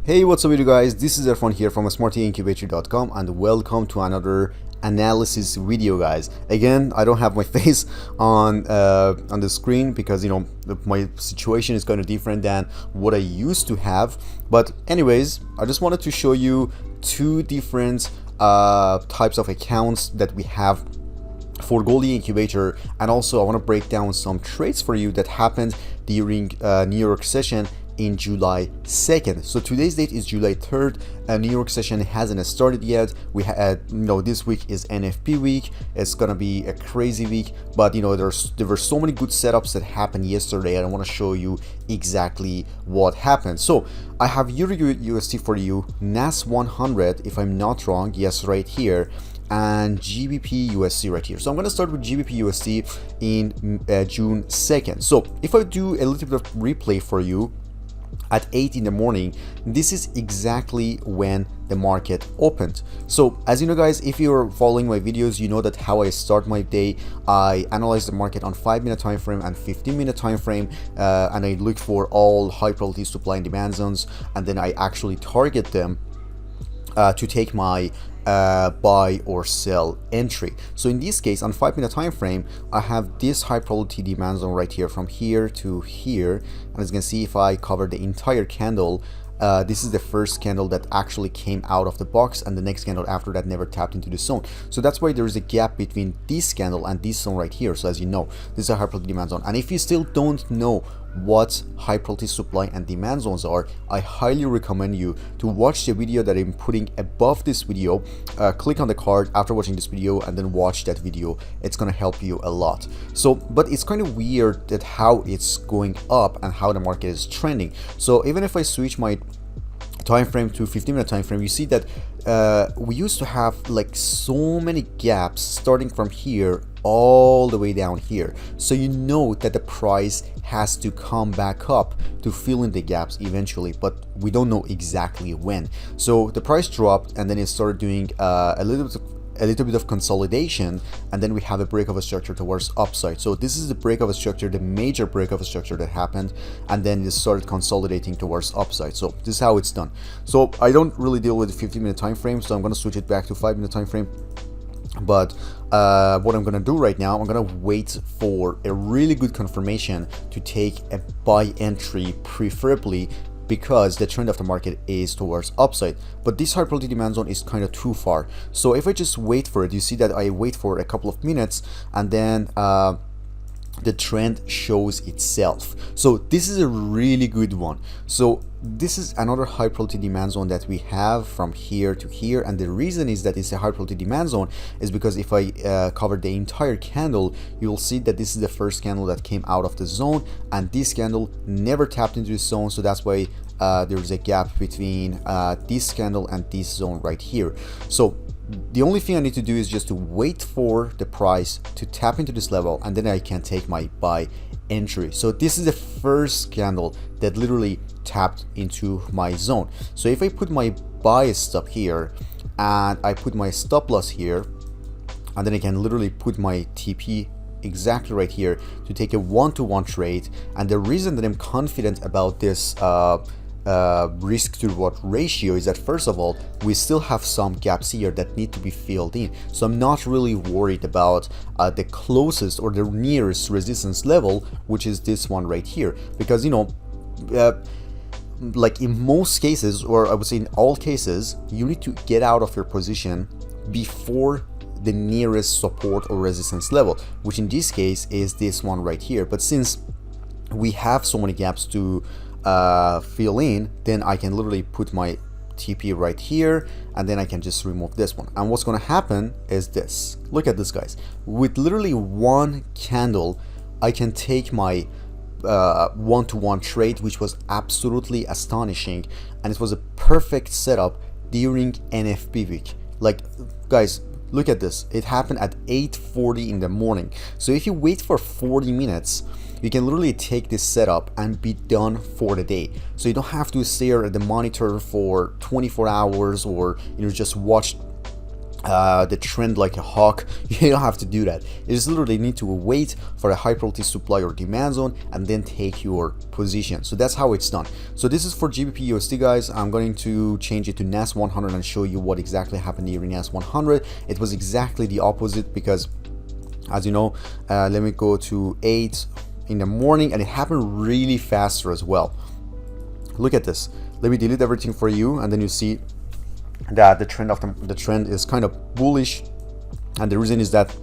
Hey, what's up, you guys? This is Irfan here from smartincubator.com and welcome to another analysis video, guys. Again, I don't have my face on the screen because my situation is kind of different than what I used to have. But anyways, I just wanted to show you two different types of accounts that we have for Goldie Incubator, and also I want to break down some trades for you that happened during New York session in July 2nd. So today's date is July 3rd. New York session hasn't started yet. We had this week is NFP week. It's gonna be a crazy week, but there were so many good setups that happened yesterday, and I want to show you exactly what happened. So I have Euro USD for you, NAS 100 if I'm not wrong, yes, right here, and GBP USD right here. So I'm going to start with GBP USD in June 2nd. So if I do a little bit of replay for you at 8 in the morning, this is exactly when the market opened. So as you know, guys, if you're following my videos, you know that how I start my day. I analyze the market on 5-minute time frame and 15-minute time frame, and I look for all high probability supply and demand zones, and then I actually target them to take my buy or sell entry. So in this case, on 5-minute time frame, I have this high probability demand zone right here from here to here, and as you can see, if I cover the entire candle, this is the first candle that actually came out of the box, and the next candle after that never tapped into the zone. So that's why there is a gap between this candle and this zone right here. So as you know, this is a high probability demand zone, and if you still don't know what high probability supply and demand zones are, I highly recommend you to watch the video that I'm putting above this video. Click on the card after watching this video and then watch that video. It's gonna help you a lot. So but it's kind of weird that how it's going up and how the market is trending. So even if I switch my time frame to 15-minute time frame, you see that we used to have like so many gaps starting from here all the way down here. So you know that the price has to come back up to fill in the gaps eventually, but we don't know exactly when. So the price dropped, and then it started doing a little bit of consolidation, and then we have a break of a structure towards upside. So this is the break of a structure, the major break of a structure that happened, and then it started consolidating towards upside. So this is how it's done. So I don't really deal with the 15-minute time frame, so I'm going to switch it back to 5-minute time frame. But what I'm gonna do right now, I'm gonna wait for a really good confirmation to take a buy entry, preferably because the trend of the market is towards upside. But this high probability demand zone is kind of too far. So if I just wait for it, you see that I wait for a couple of minutes, and then the trend shows itself. So this is a really good one. So this is another high probability demand zone that we have from here to here, and the reason is that it's a high probability demand zone is because if I cover the entire candle, you'll see that this is the first candle that came out of the zone, and this candle never tapped into the zone. So that's why there's a gap between this candle and this zone right here. So the only thing I need to do is just to wait for the price to tap into this level, and then I can take my buy entry. So this is the first candle that literally tapped into my zone. So if I put my buy stop here and I put my stop loss here, and then I can literally put my TP exactly right here to take a one-to-one trade. And the reason that I'm confident about this risk to reward ratio is that, first of all, we still have some gaps here that need to be filled in. So I'm not really worried about the closest or the nearest resistance level, which is this one right here, because like in most cases, or I would say in all cases, you need to get out of your position before the nearest support or resistance level, which in this case is this one right here. But since we have so many gaps to fill in, then I can literally put my TP right here, and then I can just remove this one. And what's going to happen is this. Look at this, guys. With literally one candle, I can take my one-to-one trade, which was absolutely astonishing, and it was a perfect setup during NFP week. Like, guys, look at this. It happened at 8:40 in the morning. So if you wait for 40 minutes, you can literally take this setup and be done for the day. So you don't have to stare at the monitor for 24 hours or just watch the trend like a hawk. You don't have to do that. You just literally need to wait for a high probability supply or demand zone and then take your position. So that's how it's done. So this is for GBP USD, guys. I'm going to change it to NAS 100 and show you what exactly happened here in NAS 100. It was exactly the opposite because, as you know, let me go to 8 in the morning, and it happened really faster as well. Look at this. Let me delete everything for you, and then you see that the trend is kind of bullish, and the reason is that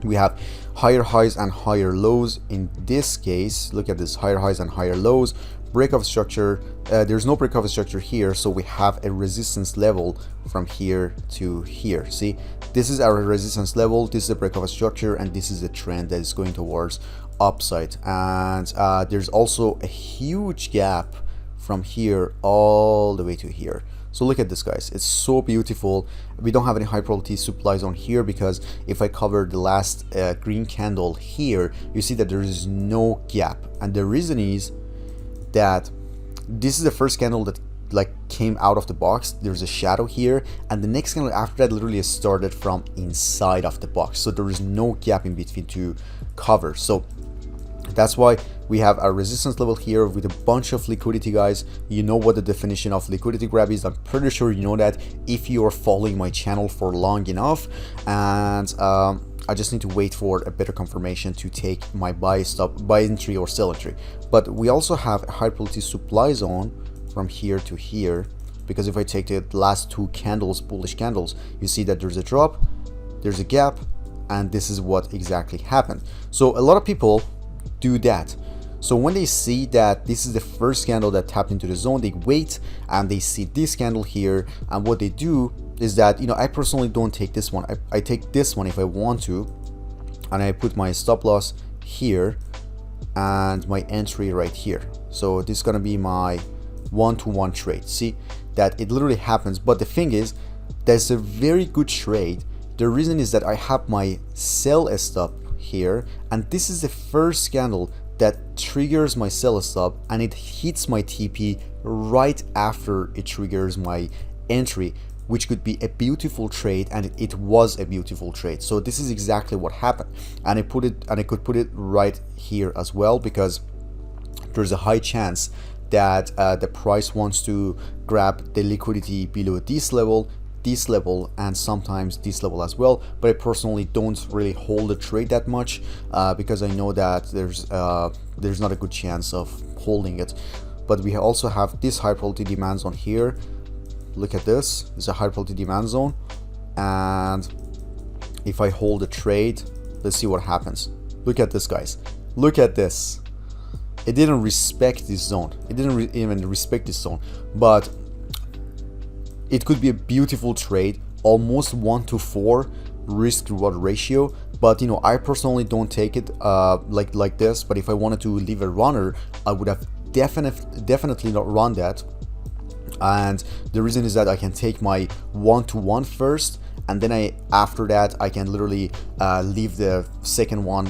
we have higher highs and higher lows. In this case, look at this, higher highs and higher lows, breakout structure. There's no breakout structure here, so we have a resistance level from here to here. See, this is our resistance level, this is a breakout structure, and this is a trend that is going towards upside. And there's also a huge gap from here all the way to here. So look at this, guys. It's so beautiful. We don't have any high probability supply zone here because if I cover the last green candle here, you see that there is no gap. And the reason is that this is the first candle that like came out of the box. There's a shadow here, and the next candle after that literally started from inside of the box. So there is no gap in between to cover. So that's why we have our resistance level here with a bunch of liquidity, guys. You know what the definition of liquidity grab is. I'm pretty sure you know that if you are following my channel for long enough. And I just need to wait for a better confirmation to take my buy entry or sell entry. But we also have a high probability supply zone from here to here, because if I take the last two candles, bullish candles, you see that there's a drop, there's a gap, and this is what exactly happened. So a lot of people do that. So when they see that this is the first candle that tapped into the zone, they wait and they see this candle here, and what they do is that, you know, I personally don't take this one. I take this one if I want to, and I put my stop loss here and my entry right here. So this is gonna be my one-to-one trade. See that it literally happens. But the thing is, that's a very good trade. The reason is that I have my sell stop here, and this is the first candle that triggers my sell stop, and it hits my TP right after it triggers my entry, which could be a beautiful trade, and it was a beautiful trade. So this is exactly what happened, and I could put it right here as well, because there's a high chance that the price wants to grab the liquidity below this level, and sometimes this level as well. But I personally don't really hold the trade that much because I know that there's not a good chance of holding it. But we also have this high probability demand zone here. Look at this. It's a high probability demand zone, and if I hold the trade, let's see what happens. Look at this, guys. Look at this. It didn't respect this zone. It didn't even respect this zone, but it could be a beautiful trade, almost 1-to-4 risk reward ratio. But you know, I personally don't take it like this. But if I wanted to leave a runner, I would have definitely not run that. And the reason is that I can take my 1-to-1 first, and then after that I can literally leave the second one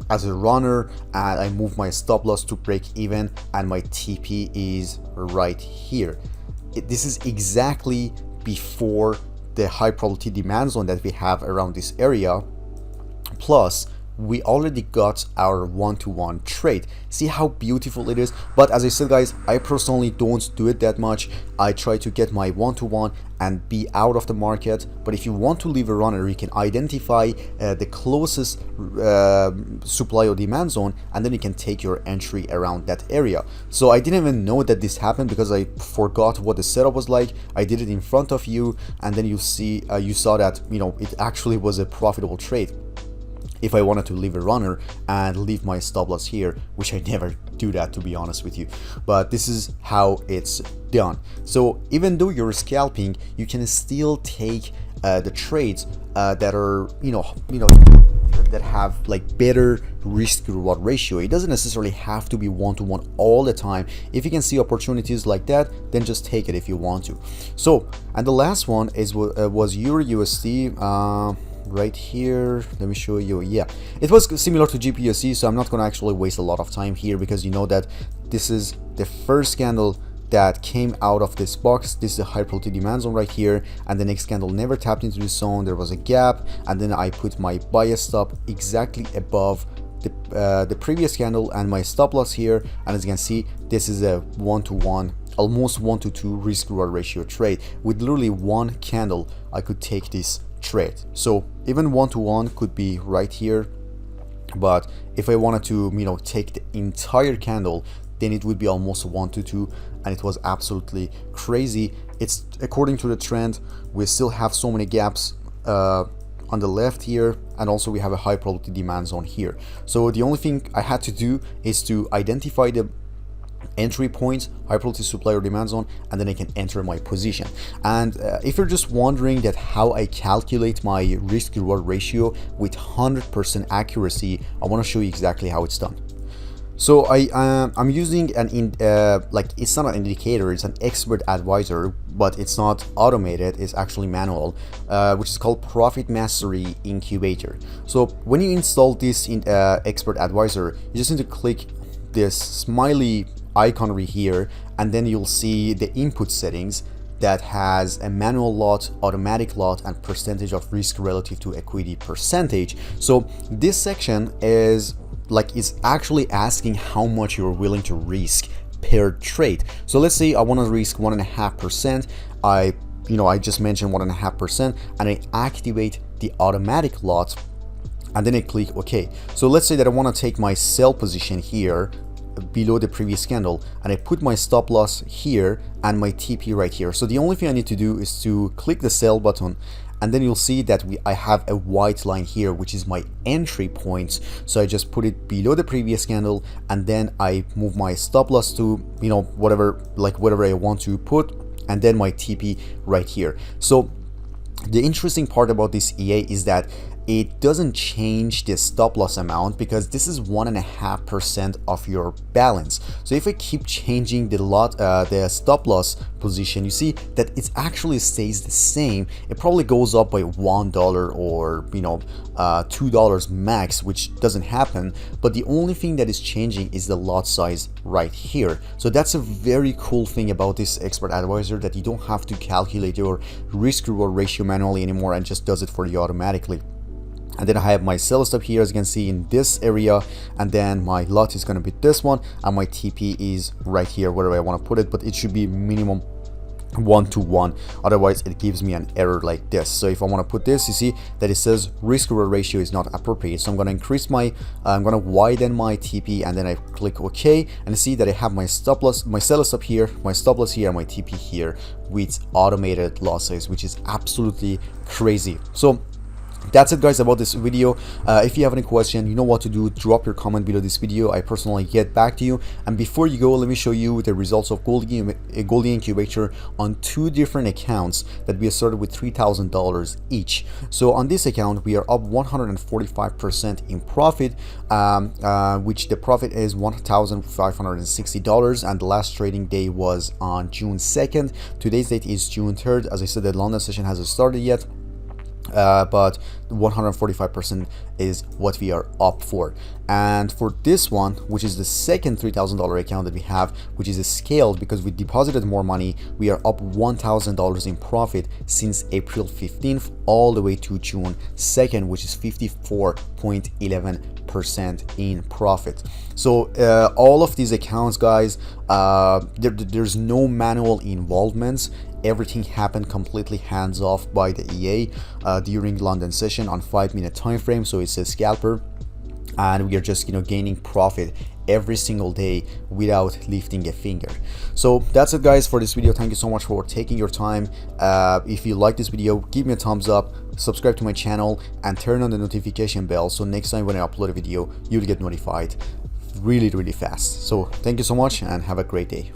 as a runner, and I move my stop loss to break even, and my TP is right here. This is exactly before the high probability demand zone that we have around this area. Plus, we already got our 1-to-1 trade. See how beautiful it is? But as I said, guys, I personally don't do it that much. I try to get my 1-to-1 and be out of the market. But if you want to leave a runner, you can identify the closest supply or demand zone, and then you can take your entry around that area. So I didn't even know that this happened because I forgot what the setup was like. I did it in front of you, and then you saw that, you know, it actually was a profitable trade if I wanted to leave a runner and leave my stop loss here, which I never do that, to be honest with you. But this is how it's done. So even though you're scalping, you can still take the trades that are, that have like better risk reward ratio. It doesn't necessarily have to be 1-to-1 all the time. If you can see opportunities like that, then just take it if you want to. So, and the last one was Euro USD. Right here, let me show you. Yeah, it was similar to GBP USD, so I'm not going to actually waste a lot of time here, because you know that this is the first candle that came out of this box. This is a high probability demand zone right here, and the next candle never tapped into the zone. There was a gap, and then I put my buy stop exactly above the previous candle and my stop loss here. And as you can see, this is a 1-to-1, almost 1-to-2 risk reward ratio trade. With literally one candle I could take this trade. So even 1-to-1 could be right here, but if I wanted to, you know, take the entire candle, then it would be almost 1-to-2, and it was absolutely crazy. It's according to the trend. We still have so many gaps on the left here, and also we have a high probability demand zone here. So the only thing I had to do is to identify the entry points, high probability supply or demand zone, and then I can enter my position. And if you're just wondering that how I calculate my risk reward ratio with 100% accuracy, I want to show you exactly how it's done. So I'm using like, it's not an indicator, it's an expert advisor, but it's not automated, it's actually manual, which is called Profit Mastery Incubator. So when you install this expert advisor, you just need to click this smiley icon right here, and then you'll see the input settings that has a manual lot, automatic lot, and percentage of risk relative to equity percentage. So this section is actually asking how much you're willing to risk per trade. So let's say I want to risk 1.5%. I just mentioned 1.5%, and I activate the automatic lot, and then I click OK. So let's say that I want to take my sell position here below the previous candle, and I put my stop loss here and my TP right here. So the only thing I need to do is to click the sell button, and then you'll see that I have a white line here, which is my entry points. So I just put it below the previous candle, and then I move my stop loss to, you know, whatever I want to put, and then my TP right here. So the interesting part about this EA is that it doesn't change the stop loss amount, because this is 1.5% of your balance. So if I keep changing the stop loss position, you see that it actually stays the same. It probably goes up by $1 or, you know, $2 max, which doesn't happen. But the only thing that is changing is the lot size right here. So that's a very cool thing about this expert advisor, that you don't have to calculate your risk reward ratio manually anymore, and just does it for you automatically. And then I have my sell stop here, as you can see, in this area, and then my lot is going to be this one, and my TP is right here, wherever I want to put it, but it should be minimum 1-to-1, otherwise it gives me an error like this. So if I want to put this, you see that it says risk reward ratio is not appropriate. So I'm going to increase I'm going to widen my TP, and then I click OK, and see that I have my stop loss, my sell stop here, my stop loss here, and my TP here with automated loss size, which is absolutely crazy. So that's it, guys, about this video. If you have any question, you know what to do. Drop your comment below this video. I personally get back to you. And before you go, let me show you the results of Goldie Incubator on 2 different accounts that we started with $3,000 each. So on this account, we are up 145% in profit, which the profit is $1,560, and the last trading day was on June 2nd. Today's date is June 3rd. As I said, the London session hasn't started yet. But 145% is what we are up for. And for this one, which is the second $3,000 account that we have, which is scaled because we deposited more money, we are up $1,000 in profit since April 15th all the way to June 2nd, which is 54.11% in profit. So all of these accounts, guys, there's no manual involvements. Everything happened completely hands off by the EA during London session on 5-minute time frame. So it's a scalper, and we are just, you know, gaining profit every single day without lifting a finger. So that's it, guys, for this video. Thank you so much for taking your time. If you like this video, give me a thumbs up, subscribe to my channel, and turn on the notification bell, so next time when I upload a video, you'll get notified really fast. So thank you so much, and have a great day.